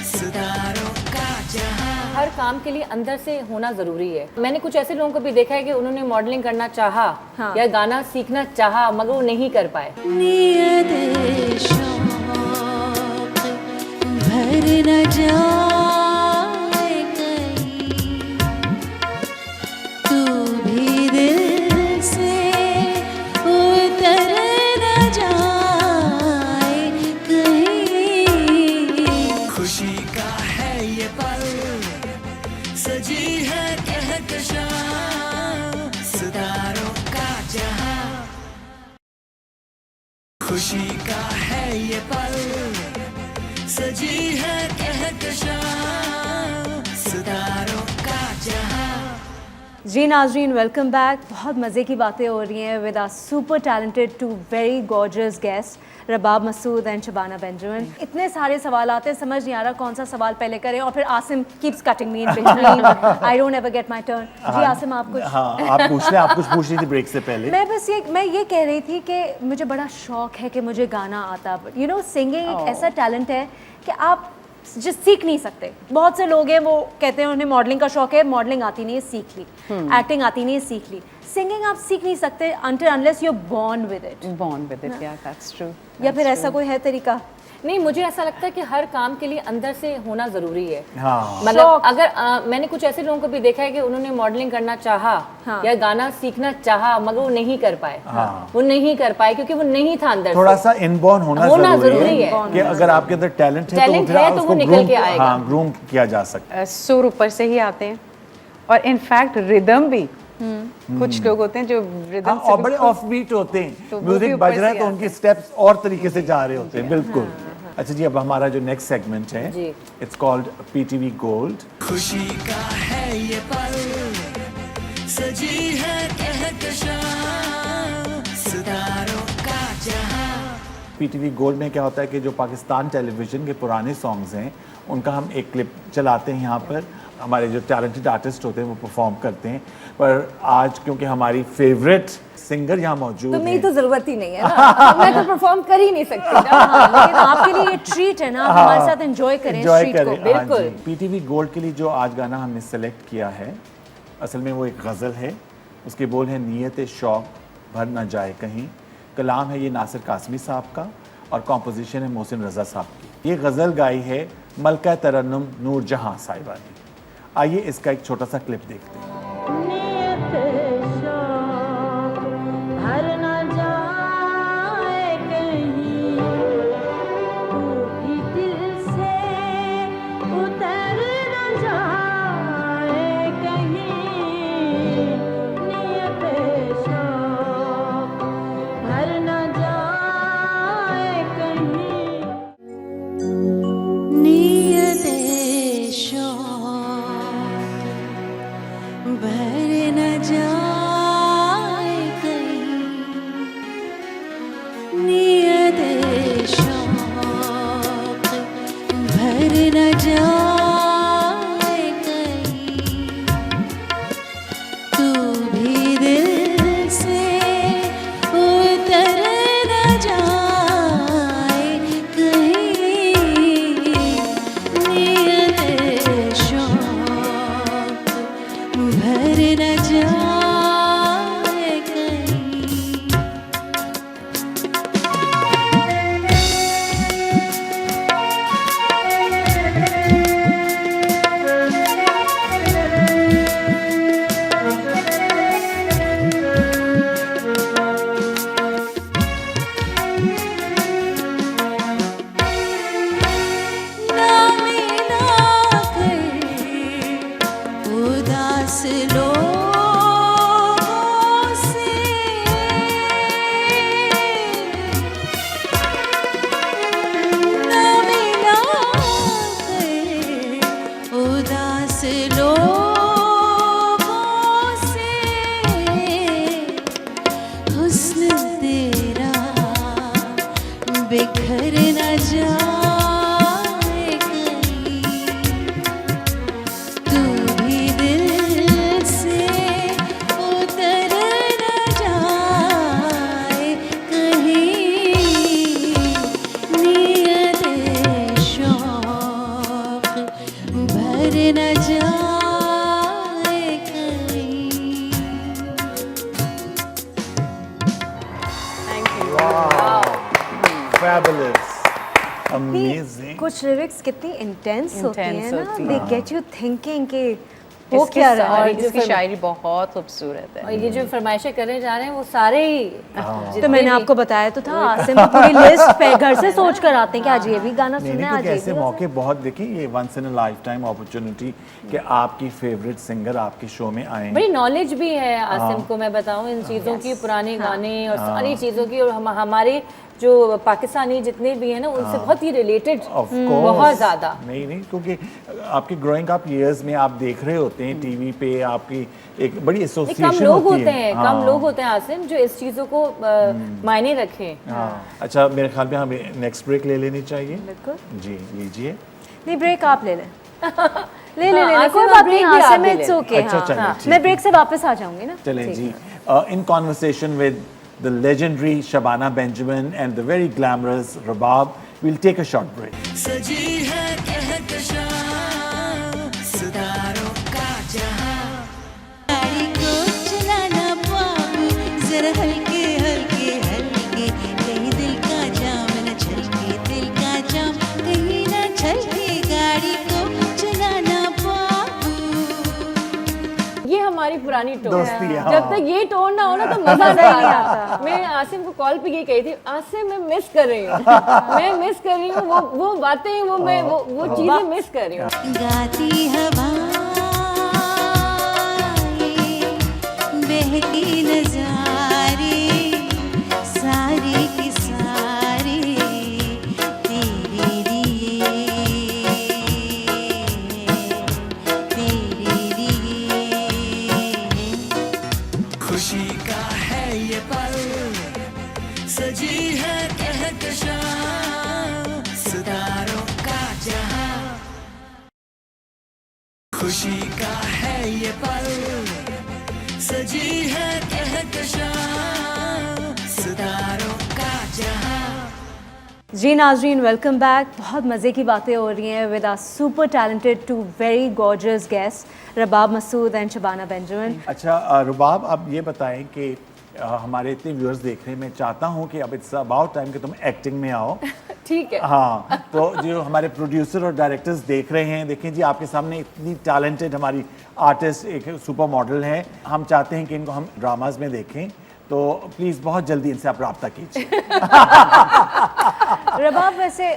सितारों का जहां। हर काम के लिए अंदर से होना जरूरी है। मैंने कुछ ऐसे लोगों को भी देखा है कि उन्होंने मॉडलिंग करना चाहा या गाना सीखना चाहा, मगर वो नहीं कर पाए। नियत शौक भर न जाए कहीं, तू भी दिल से उतर न जाए कहीं। खुशी का है ये पल, सजी है कहकशां सितारों का जहां। खुशी का है ये पल, सजी है कहकशां जी नाज़रीन, वेलकम बैक। बहुत मज़े की बातें हो रही हैं with our super talented two very gorgeous guest Rabab Masood and Shabana Benjamin. इतने सारे सवाल आते हैं, समझ नहीं आ रहा कौन सा सवाल पहले करें, और फिर Asim keeps cutting me in between. I don't ever get my turn. जी आसिम, आप कुछ हाँ, आप पूछ लें, आप कुछ पूछ रही थी ब्रेक से पहले। मैं ये कह रही थी कि मुझे बड़ा शौक है कि मुझे गाना आता। यू नो, सिंगिंग एक ऐसा टैलेंट है कि आप जिस सीख नहीं सकते। बहुत से लोग हैं वो कहते हैं उन्हें मॉडलिंग का शौक है, मॉडलिंग आती नहीं है, सीख ली। एक्टिंग आती नहीं है, सीख ली। सिंगिंग आप सीख नहीं सकते until unless you're born with it। Born with it, yeah, that's true. या फिर ऐसा कोई है तरीका? नहीं, मुझे ऐसा लगता है कि हर काम के लिए अंदर से होना जरूरी है। हाँ। मतलब अगर मैंने कुछ ऐसे लोगों को भी देखा है कि उन्होंने मॉडलिंग करना चाहा या गाना सीखना चाहा, मगर वो नहीं कर पाए। वो नहीं कर पाए क्योंकि वो नहीं था अंदर थोड़ा से। सा इनबॉर्न होना जरूरी है कि अगर आपके अंदर टैलेंट है Talent है तो वो निकल के आएगा। हाँ, ग्रूम किया जा सकता है। सुर ऊपर से ही आते हैं, और इनफैक्ट रिदम भी। कुछ लोग होते हैं जो रिदम से और बड़े ऑफ बीट होते हैं, तो वो भी म्यूजिक ऊपर बज रहा है से तो आते उनके स्टेप्स और तरीके से जा रहे होते हैं। बिल्कुल। अच्छा जी, अब हमारा जो नेक्स्ट सेगमेंट है, जी। It's called PTV gold. खुशी का है ये पल, सजी है कहकशां, सितारों का जहां। पीटीवी गोल्ड में क्या होता है कि जो पाकिस्तान टेलीविज़न के पुराने सॉन्ग्स हैं उनका हम एक क्लिप चलाते हैं यहाँ पर। हमारे जो टैलेंटेड आर्टिस्ट होते हैं वो परफॉर्म करते हैं। पर आज क्योंकि हमारी फेवरेट सिंगर यहाँ मौजूद तो है, मेरी तो जरूरत ही नहीं है ना। मैं तो परफॉर्म कर ही नहीं सकती ना। लेकिन आपके लिए ये ट्रीट है ना, आप हमारे साथ एंजॉय करें इस enjoy ट्रीट को। करें। बिल्कुल। हाँ जी। पीटीवी गोल्ड के लिए जो आज गाना हमने सेलेक्ट किया है, असल में वो एक गज़ल है। उसके बोल हैं नीयत शौक भर ना जाए कहीं। कलाम है ये नासिर कासमी साहब का और कॉम्पोजिशन है मोहसिन रज़ा साहब की। ये गज़ल गाई है मलका तरन्नुम नूर जहां साहिबा ने। आइए इसका एक छोटा सा क्लिप देखते हैं। भर न जाए कहीं, नियत शौक भर न जाए कहीं, तू भी दिल से उतर न जाए कहीं, नियत शौक भर न जाए कहीं। ना मिला कर उदास लोगों से, ना मिला कर उदास लोगों से, हुस्न तेरा बिखर न जाए कहीं, तू भी दिल से उतर न जाए कहीं, नियत शौक भर न जाए कहीं। Fabulous, amazing। कुछ लिरिक्स कितनी इंटेंस होती Intense हैं ना, होती दे हैं। गेट यू थिंकिंग कि वो इसकी क्या रहा है। इसकी शायरी बहुत खूबसूरत और है। ये जो फरमाइशें करने जा रहे हैं वो सारे ही तो मैंने आपको बताया तो था, आसिम तो पूरी लिस्ट पे घर से सोच कर आते हैं कि आज ये भी गाना नहीं सुनना है, नहीं, आज क्योंकि ये ऐसे भी मौके बहुत देखिए, ये once in a lifetime opportunity कि आपकी फेवरेट सिंगर आपके शो में आए। बड़ी नॉलेज भी है आसिम को, मैं बताऊं इन चीज़ों की, पुराने गाने और सारी चीज़ों की, और हमारे जो पाकिस्तानी जितने भी हैं ना उनसे बहुत ही रिलेटेड, Of course. बहुत ज़्यादा। नहीं क्योंकि आपके ग्रोइंग अप ईयर्स में आप देख रहे होते हैं टीवी पे, आपकी एक बड़ी नहीं, एसोसिएशन कम लोग होती होते है। हैं, कम लोग होते हैं आसिम जो इस चीज़ों को मायने रखें। हाँ। अच्छा, मेरे ख्याल में हमें नेक्स्ट ब्रेक ले लेनी चाहिए। बिल्कुल। जी लीजिए। नहीं, ब्रेक आप ले लें। ले ले हाँ, ले, आसिम, कोई आप बात break नहीं, भी आप आसिम ले इट्स लें। ओके। अच्छा, चलिए, ठीक मैं ब्रेक से वापस आ जाऊंगी ना। चलें ठीक जी। है। In conversation with the legendary Shabana Benjamin and the very glamorous Rabab, we'll take a short break. सजी है कहकशां सितारों का जहां गाड़ी को चलाना बाबू जरा हल्के हल्के हल्के, कहीं दिल का जाम न छलके, दिल का जाम कहीं न छलके, गाड़ी को चलाना बाबू। ये हमारी पुरानी टोन दोस्ती है, हाँ। जब तक ये टोन ना हो ना तो मजा नहीं आता। मैं आसिम को कॉल पे ये कही थी, आसिम मैं मिस कर रही हूँ, मैं मिस कर रही हूँ वो बातें, वो चीजें मिस कर रही हूँ। गाती हवाएं, बहकी नजारे, सारे के सारे तेरे लिए, तेरे लिए। खुशी का है ये पल सजी है कहकशां सितारों का जहां खुशी का है ये पल सजी है कहकशां सितारों का जहां। जी नाजरीन, वेलकम बैक। बहुत मज़े की बातें हो रही हैं with our super talented two very gorgeous guest Rabab Masood and Shabana Benjamin. अच्छा रुबाब, अब ये बताएं कि हमारे इतने व्यूअर्स देख रहे हैं, मैं चाहता हूँ कि अब इट्स अबाउट टाइम कि तुम एक्टिंग में आओ। ठीक है। हाँ, तो जो हमारे प्रोड्यूसर और डायरेक्टर्स देख रहे हैं, देखें जी आपके सामने इतनी टैलेंटेड हमारी आर्टिस्ट एक सुपर मॉडल हैं, हम चाहते हैं कि इनको हम ड्रामाज में देखें, तो प्लीज़ बहुत जल्दी इनसे आप रब्ता कीजिए। रबाब, वैसे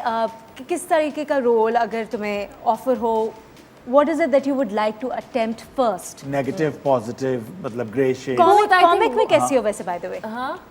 किस तरीके का रोल अगर तुम्हें ऑफर हो, what is it that you would like to attempt first? Negative positive, मतलब ग्रे शेड। कॉमिक में कैसी हो वैसे, बाय द वे?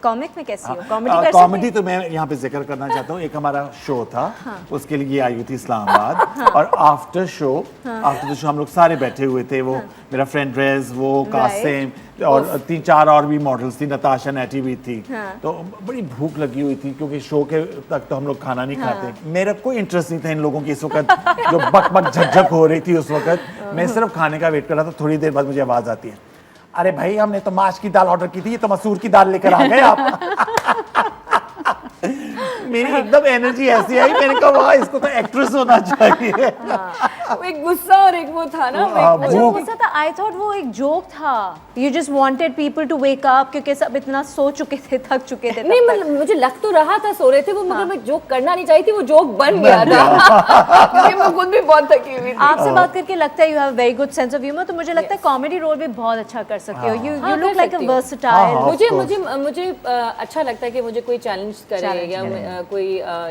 कॉमिक में कैसी हो? कॉमेडी कर सकते कॉमेडी तो मैं यहाँ पे जिक्र करना चाहता हूँ, एक हमारा शो था, उसके लिए आई हुई थी इस्लामाबाद, और आफ्टर शो हम लोग सारे बैठे हुए थे, वो मेरा फ्रेंड रेज, वो कासिम और 3-4 और भी मॉडल्स थी, नताशा नेटी भी थी। तो बड़ी भूख लगी हुई थी क्योंकि शो के तक तो हम लोग खाना नहीं खाते। मेरा कोई इंटरेस्ट नहीं था इन लोगों की इस वक्त जो बक बक झकझक हो रही थी उस वक्त। मैं सिर्फ खाने का वेट कर रहा था। थोड़ी देर बाद मुझे आवाज आती है, अरे भाई हमने तो माश की दाल ऑर्डर की थी, ये तो मसूर की दाल लेकर आ गए आप। मेरी एकदम एनर्जी ऐसी आई, मैंने कहा वाह, इसको तो एक्ट्रेस होना चाहिए। वो एक गुस्सा और एक वो था ना, अच्छा, गुस्सा था। आई थॉट वो एक जोक था। You just wanted people to wake up क्योंकि सब इतना सो चुके थे, थक चुके थे। नहीं, मतलब मुझे लग तो रहा था सो रहे थे वो, मगर मैं जोक करना नहीं चाहती थी, वो जोक बन गया था क्योंकि मैं खुद भी बहुत थकी हुई थी। आपसे बात करके लगता है you have very good sense of humour, तो मुझे लगता है कॉमेडी रोल भी बहुत अच्छा कर सकते हो। You look like a versatile. मुझे अच्छा लगता है कि मुझे कोई चैलेंज करे या कोई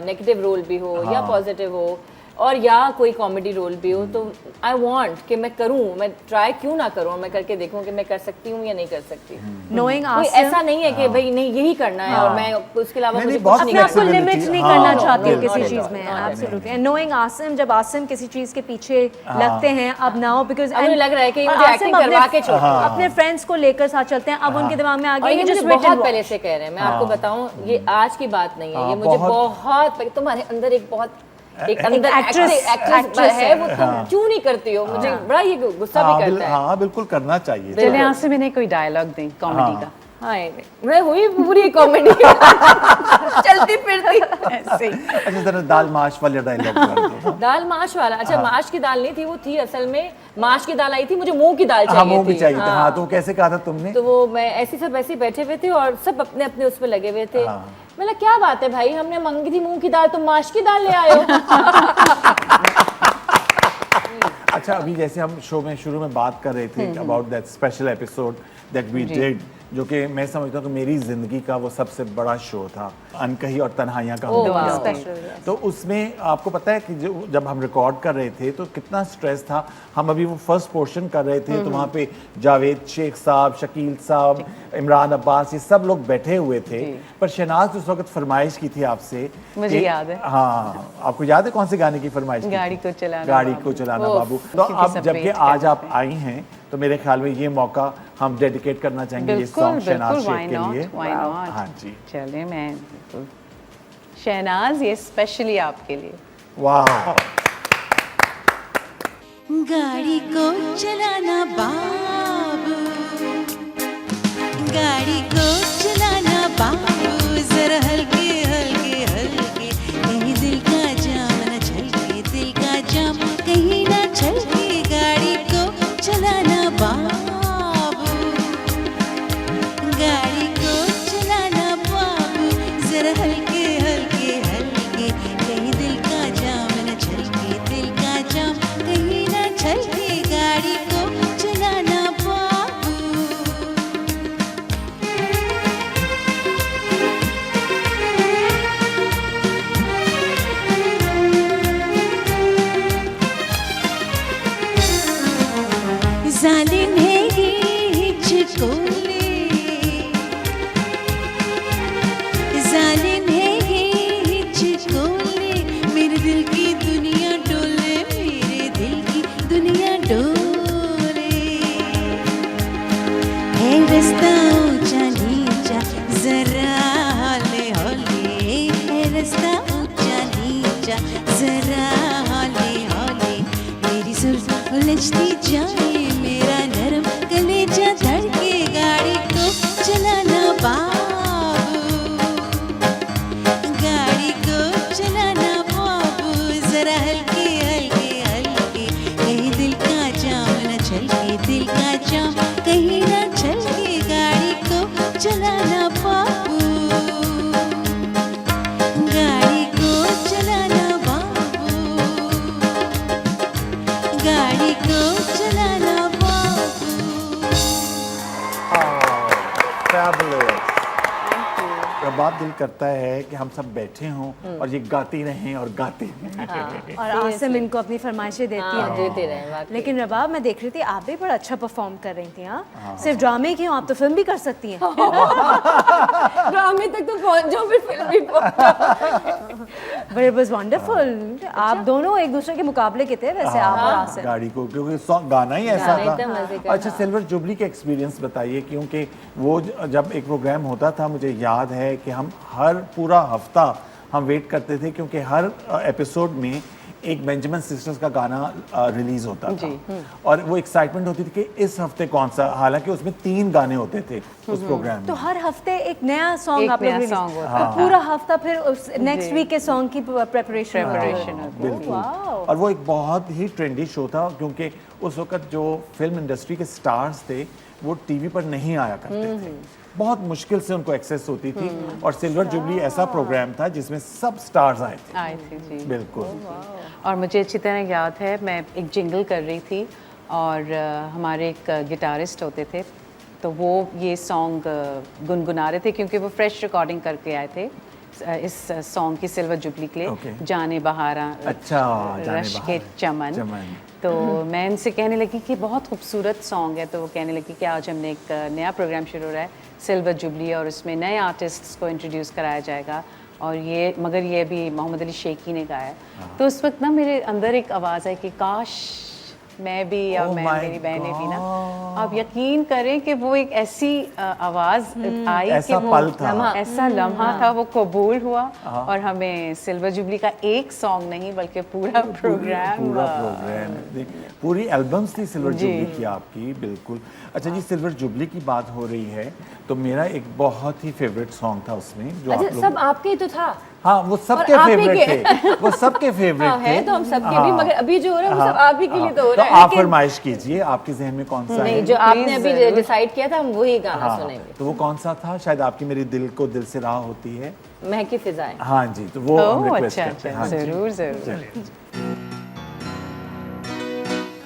नेगेटिव रोल भी हो या पॉजिटिव हो, और या कोई कॉमेडी रोल भी हो, तो आई वांट कि मैं करूं, मैं ट्राई क्यों ना करूं, मैं करके देखूं कि मैं कर सकती हूं या नहीं कर सकती। नोइंग कोई ऐसा नहीं है कि भाई नहीं यही करना है और मैं उसके अलावा मुझे कुछ अपने नहीं आप को करना। लिमिट नहीं करना चाहती हो किसी चीज में। एब्सोल्युटली। एंड नोइंग आसिम, जब आसिम किसी चीज के पीछे लगते हैं अब नाउ, बिकॉज़ मुझे लग रहा है कि मुझे एक्टिंग करवा के छोड़ अपने फ्रेंड्स को लेकर साथ चलते हैं, अब उनके दिमाग में आ और गया ये ये मुझे जस्ट बहुत पहले से कह रहे हैं। मैं आपको बताऊं, ये आज की बात नहीं है, ये मुझे बहुत तुम्हारे अंदर एक बहुत एक अंदर एक्ट्रेस है, वो तुम क्यों नहीं करती हो? मुझे बड़ा ये गुस्सा भी करता है। हाँ बिल्कुल करना चाहिए। चलिए यहाँ से मैंने कोई डायलॉग दें कॉमेडी का। हाँ, मैं हुई पूरी कॉमेडी चलती फिरती ऐसे ही। अच्छा जरा दाल माश वाले डायलॉग कर दो। दाल माश वाला। अच्छा, माश की दाल नहीं थी, वो थी असल में माश की दाल आई थी, मुझे मूंग की दाल चाहिए हाँ, मूंग की थी। चाहिए थी। हाँ, तो कैसे कहा था तुमने? तो वो मैं ऐसे सब ऐसे बैठे हुए थे और सब अपने अपने उस पे लगे हुए थे। मतलब क्या बात है भाई, हमने मांगी थी मूंग की दाल, तुम माश की दाल ले आए हो। अच्छा, अभी जैसे हम शो में शुरू में बात कर रहे थे about that special episode that we did, जो कि मैं समझता हूँ कि मेरी जिंदगी का वो सबसे बड़ा शो था, अनकही और तन्हाइयाँ का हमने किया था। स्पेशल तो उसमें आपको पता है कि जब हम रिकॉर्ड कर रहे थे तो कितना स्ट्रेस था। हम अभी वो फर्स्ट पोर्शन कर रहे थे तो वहाँ पे जावेद शेख साहब, शकील साहब, इमरान अब्बास, ये सब लोग बैठे हुए थे। पर शहनाज उस वक्त फरमाइश की थी आपसे, मुझे याद है। हाँ, आपको याद है कौन से गाने की फरमाइश की थी? गाड़ी को चलाना गाड़ी बाबू। को चलाना बाबू। तो अब जबकि आज आप आई हैं तो मेरे ख्याल में ये मौका हम डेडिकेट करना चाहेंगे ये बिल्कुल सॉन्ग शहनाज बिल्कुल, शेख व्हाई के लिए। Not, why not. हाँ जी, चलिए, मैं बिल्कुल शहनाज, ये स्पेशली आपके लिए। वाह। गाड़ी को चलाना बाबू, गाड़ी को चलाना बाबू, जरा हल्के हल्के हल्के, कहीं दिल का जाम न छलके, दिल का जाम कहीं ना छलके, गाड़ी को चलाना बाबू, गाड़ी को चलाना बाबू, जरा हल्के हल्के हल्के, कहीं दिल का जाम न छलके, दिल का जाम कहीं ना छलके, गाड़ी को चलाना बाबू। जालिम है ये हिचकोले, जालिम है ये हिचकोले, मेरे दिल की दुनिया डोले, मेरे दिल की दुनिया डोले। है रास्ता ऊंचा नीचा, जरा हौले हौले, है रास्ता ऊंचा नीचा, जरा हौले हौले, मेरी सुल्फ उलझती जाए, मेरा नरम कलेजा धड़के, गाड़ी को चलाना बाबू, गाड़ी को चलाना बाबू, जरा हल्के हल्के हल्के, कहीं दिल का जाम न छलके, दिल का जाम कहीं ना छलके, गाड़ी को चलाना बाबू, गाड़ी को चलाना बाबू, गाड़ी को चलाना बाबू। Fabulous. प्रभात दिल करता है कि हम सब बैठे हों और ये गाती रहें और गाती रहें। और आसिम इनको अपनी फरमाइशें देती हाँ, है। देते रहे वाकई। लेकिन रबाब, मैं देख रही थी आप भी बड़ा अच्छा परफॉर्म कर रही थी। हाँ, सिर्फ ड्रामे की हो, आप तो फिल्म भी कर सकती हैं। ड्रामे तक तो पहुंच जाओ, फिर फिल्म भी पहुंच। But it was wonderful. आप दोनों एक दूसरे के मुकाबले के थे वैसे, आप और आसिम। गाड़ी को, क्योंकि सॉन्ग गाना ही ऐसा गाना ही तो मजे था। का अच्छा, था। सिल्वर जुबली के एक्सपीरियंस बताइए, क्योंकि वो जब एक प्रोग्राम होता था, मुझे याद है कि हम हर पूरा हफ्ता हम वेट करते थे, क्योंकि हर एपिसोड में एक बेंजामिन सिस्टर्स का गाना रिलीज होता था और वो एक्साइटमेंट होती थी कि इस हफ्ते कौन सा, हालांकि उसमें 3 गाने होते थे उस प्रोग्राम में। तो हर हफ्ते एक नया सॉन्ग एक आप लोग नया release- song होता और पूरा हफ्ता फिर नेक्स्ट वीक के सॉन्ग की प्रेपरेशन होती बिल्कुल। और वो एक बहुत ही ट्रेंडी शो था, क्योंकि उस वक्त जो फिल्म इंडस्ट्री के स्टार्स थे वो टीवी पर नहीं आया करते थे, बहुत मुश्किल से उनको एक्सेस होती थी। और सिल्वर जुबली ऐसा प्रोग्राम था जिसमें सब स्टार्स आए थे। आई थी जी। बिल्कुल। और मुझे अच्छी तरह याद है, मैं एक जिंगल कर रही थी और हमारे एक गिटारिस्ट होते थे, तो वो ये सॉन्ग गुनगुना रहे थे, क्योंकि वो फ्रेश रिकॉर्डिंग करके आए थे इस सॉन्ग की सिल्वर जुबली के लिए। Okay. जाने बहारा, अच्छा, जाने रश के बहारा, चमन। चमन। तो मैं इनसे कहने लगी कि बहुत खूबसूरत सॉन्ग है, तो वो कहने लगी कि आज हमने एक नया प्रोग्राम शुरू हो रहा है, सिल्वर जुबली, और उसमें नए आर्टिस्ट्स को इंट्रोड्यूस कराया जाएगा, और ये मगर ये भी मोहम्मद अली शेखी ने गाया। तो उस वक्त ना मेरे अंदर एक आवाज़ आई कि काश मैं भी और Oh मैं my मेरी बहनें भी ना। God. आप यकीन करें कि वो एक ऐसी आवाज़ आई कि ऐसा वो पल था। ऐसा लम्हा था, वो कबूल हुआ, और हमें सिल्वर जुबली का एक सॉन्ग नहीं बल्कि पूरा प्रोग्राम, पूरा प्रोग्राम, पूरी एल्बम्स थी सिल्वर जुबली की आपकी। बिल्कुल। अच्छा जी, सिल्वर जुबली की बात हो रही है तो मेरा एक बहुत ही फेवरेट सॉन्ग था उसमें, जो आप अच्छा, लोग, सब आपके ही तो था। हाँ, वो सबके और आप ही फेवरेट के। थे, वो सबके फेवरेट हाँ, थे। है तो हम सबके भी, हाँ, मगर अभी जो हो रहा है वो हाँ, सब आप ही के लिए तो हो तो रहा है। आप लेकिन- फरमाइश कीजिए, आपके जहन में कौन सा नहीं, है? जो आपने Please, अभी जरूर। डिसाइड किया था हम वही गाना हाँ, सुनेंगे। तो वो कौन सा था? शायद आपकी मेरी दिल को दिल से राह होती है। महकी फिजाएं। हाँ जी, तो वो हम ओह रिक्वेस्ट अच्छा करते अच्छा, हैं। हाँ जी। ज़रूर ज़रूर।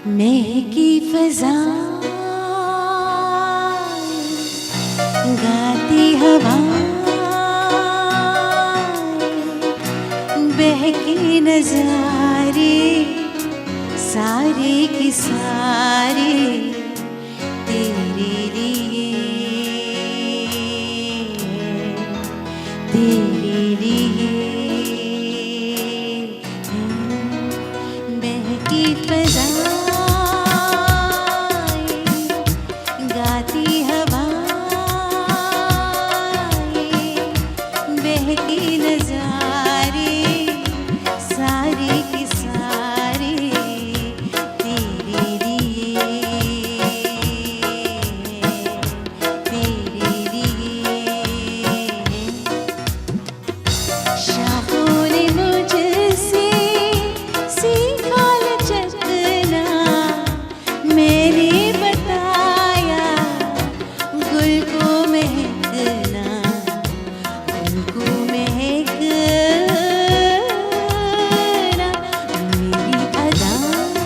महकी फजा गाती हवा बहके नजारे सारे के सारे तेरे लिए तेरे लिए बहकी फजा गाती हवा बहके नजारे सारे के सारे तेरे लिए तेरे लिए शाहों ने मुझसे सीखा लचकना मैंने बताया गुल को महकना गुल को महकना मेरी अदाएं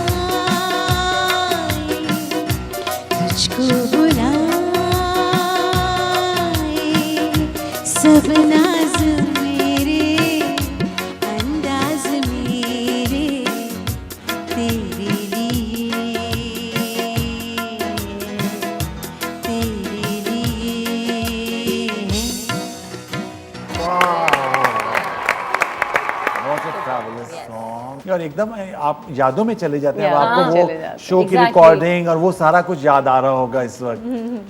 तुझको बुलाए सब नाज मेरे अंदाज मेरे तेरे लिए तेरे लिए What a fabulous song. और एकदम आप यादों में चले जाते हैं। अब Yeah, आपको चले वो जाते हैं। शो की Exactly. रिकॉर्डिंग और वो सारा कुछ याद आ रहा होगा इस वक्त।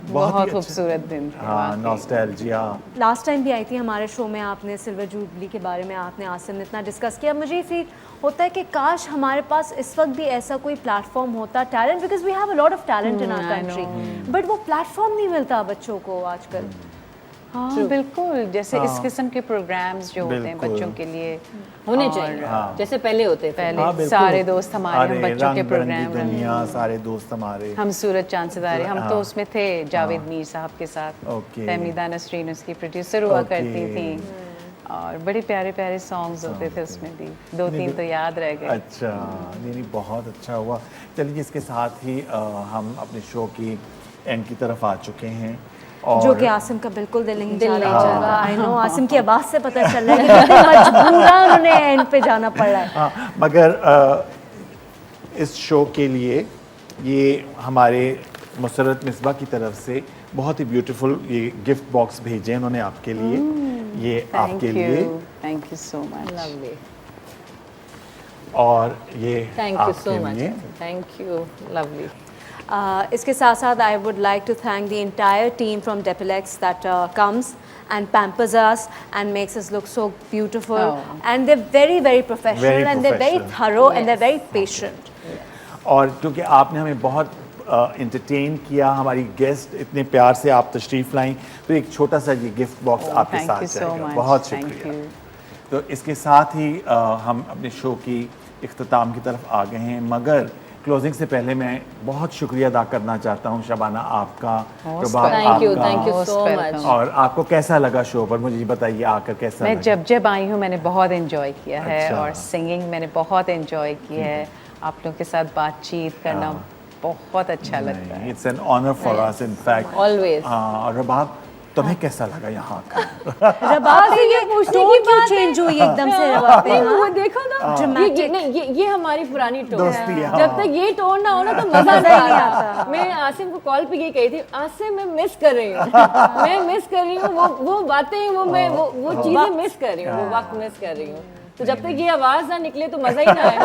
बहुत ही अच्छा। खूबसूरत दिन थे हाँ, वाकई। नॉस्टैल्जिया। लास्ट टाइम भी आई थी हमारे शो में, आपने सिल्वर जुबली के बारे में आपने आसिम ने इतना डिस्कस किया। मुझे ये फील होता है कि काश हमारे पास इस वक्त भी ऐसा कोई प्लेटफॉर्म होता, talent, because we have a lot of talent in our I country, but वो प्लेटफॉर्म नहीं मिलता बच्चों को आजकल। हाँ बिल्कुल, जैसे इस किस्म के प्रोग्राम्स जो होते हैं बिल्कुल। बच्चों के लिए होने और चाहिए जैसे पहले होते थे। पहले हाँ, बिल्कुल। सारे दोस्त हमारे, हम अरे, बच्चों के रंग बिरंगी प्रोग्राम दुनिया, सारे दोस्त हमारे। हम सूरज चांद सितारे, हम तो हाँ। उसमें थे जावेद मीर साहब के साथ। ओके। फहमीदा नसरीन उसकी प्रोड्यूसर हुआ ओके। करती थी और बड़े प्यारे प्यारे सॉन्ग्स होते थे उसमें भी, दो तीन तो याद रह गए। अच्छा, नहीं बहुत अच्छा हुआ। चलिए इसके साथ ही हम अपने शो की एंड की तरफ आ चुके हैं और जो कि आसिम का बिल्कुल दिल नहीं चाह नहीं रहा चाह होगा। आई नो, आसिम की आवाज़ से पता चल रहा है कि कितने मजबूरन उन्हें एंड पे जाना पड़ रहा है। हाँ, मगर इस शो के लिए ये हमारे मुसरत मिसबा की तरफ से बहुत ही ब्यूटीफुल ये गिफ्ट बॉक्स भेजे उन्होंने आपके लिए। ये आपके लिए thank you so much. Lovely, और ये थैंक यू आपके सो मच, लिए। Thank you, lovely. इसके साथ साथ I would like to thank the entire team from Depilex that comes and pampers us and makes us look so beautiful. Oh. And they're very, very professional Very and they're very professional. thorough and they're very patient. और क्योंकि आपने हमें बहुत इंटरटेन किया, हमारी गेस्ट इतने प्यार से आप तशरीफ़ लाई, तो एक छोटा सा ये गिफ्ट बॉक्स आपके thank साथ you so जाएगा। much. बहुत Thank शुक्रिया। you. तो इसके साथ ही हम अपने शो की इख्तिताम की तरफ आ गए हैं, मगर क्लोजिंग से पहले मैं बहुत शुक्रिया अदा करना चाहता हूँ शबाना आपका, रुबाब थैंक यू, आपका। Thank you Most so welcome. Much. और आपको कैसा लगा शो पर, मुझे बताइए आकर कैसा मैं लगा? जब जब आई हूँ मैंने बहुत एंजॉय किया है अच्छा। और सिंगिंग मैंने बहुत एंजॉय की है। आप लोगों के साथ बातचीत करना बहुत अच्छा लगता है। It's an honour for us in fact. Always. हाँ, और रुबाब तुम्हें कैसा लगा यहाँ का? रबाब से ये पूछने की क्यों चेंज हुई एकदम से रबाब पे? नहीं, वो हाँ? देखो ना, ये नहीं, ये हमारी पुरानी टोन दोस्ती है, हाँ। जब तक ये टोन ना हो ना तो मजा नहीं आता। मैं आसिम को कॉल पे ये कही थी, आसिम मैं मिस कर रही हूँ, मैं मिस कर रही हूँ वो बातें, वो मैं वो चीजें मिस कर रही हूँ, वो वक्त मिस कर रही हूँ। तो जब तक ये आवाज ना निकले तो मजा ही ना आए।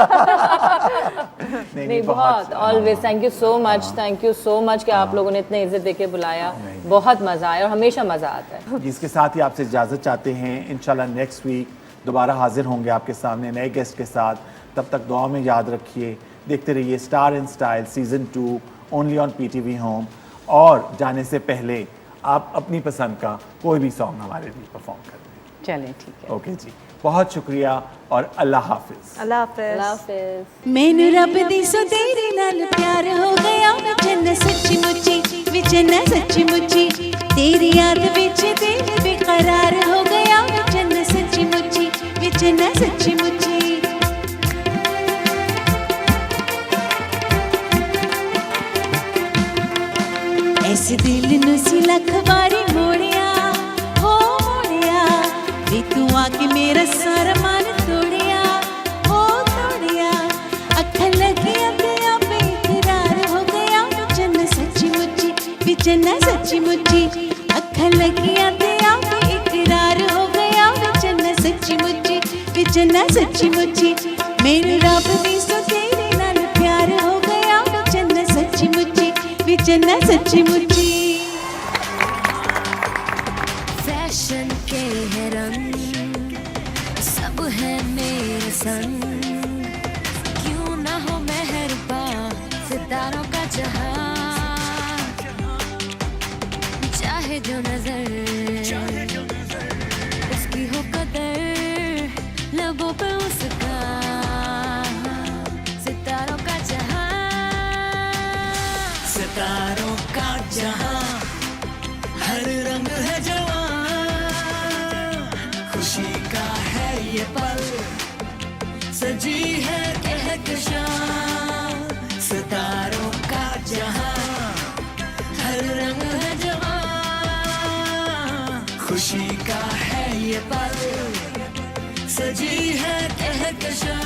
नहीं, बहुत always thank you so much, thank you so much कि आप लोगों ने इतने इज्जत देके बुलाया, बहुत मजा आया और हमेशा मजा आता है। जिसके साथ ही आपसे इजाज़त चाहते हैं। इंशाल्लाह नेक्स्ट वीक दोबारा हाजिर होंगे आपके सामने नए गेस्ट के साथ। तब तक दुआ में याद रखिए, देखते रहिए star in style season 2 only on PTV home. और जाने से पहले आप अपनी पसंद का कोई भी सॉन्ग हमारे लिए परफॉर्म कर दें। चलें ठीक है। ओके जी, बहुत शुक्रिया और अल्लाह हाफिज़। अल्लाह हाफिज़। अल्लाह हाफिज़। मैनू रब दी सो तेरे नाल प्यार हो गया विचन सच्ची मुच्ची विचन सच्ची मुच्ची तेरी याद विच दिल बेकरार हो गया विचन सच्ची मुच्ची विचन सच्ची मुच्ची ऐसे दिल नु सी लख बारी मोड़िया हो मोड़िया वे तू आके मेरा सारा मन तोड़िया हो तोड़िया अखा लगिया ते आपे इकरार हो गया बिचन सच्ची मुच्ची बिचन सच्ची मुच्ची अखा लगिया ते आपे इकरार हो गया बिचन सच्ची मुच्ची बिचन सच्ची मुच्ची मेरे रब दी सो तेरे नाल प्यार हो गया बिचन सच्ची मुच्ची बिचन सच्ची मुच्ची फैशन के है रंग सब है मेरे संग क्यों ना हो मेहरबान सितारों का जहां चाहे जो नजर उसकी हो कदर लबों पे उसका सितारों का जहां सितारों का जहां हर रंग है जवां खुशी का है ये पल सजी है कहकशां सितारों का जहां हर रंग है जवां खुशी का है ये पल सजी है कहकशां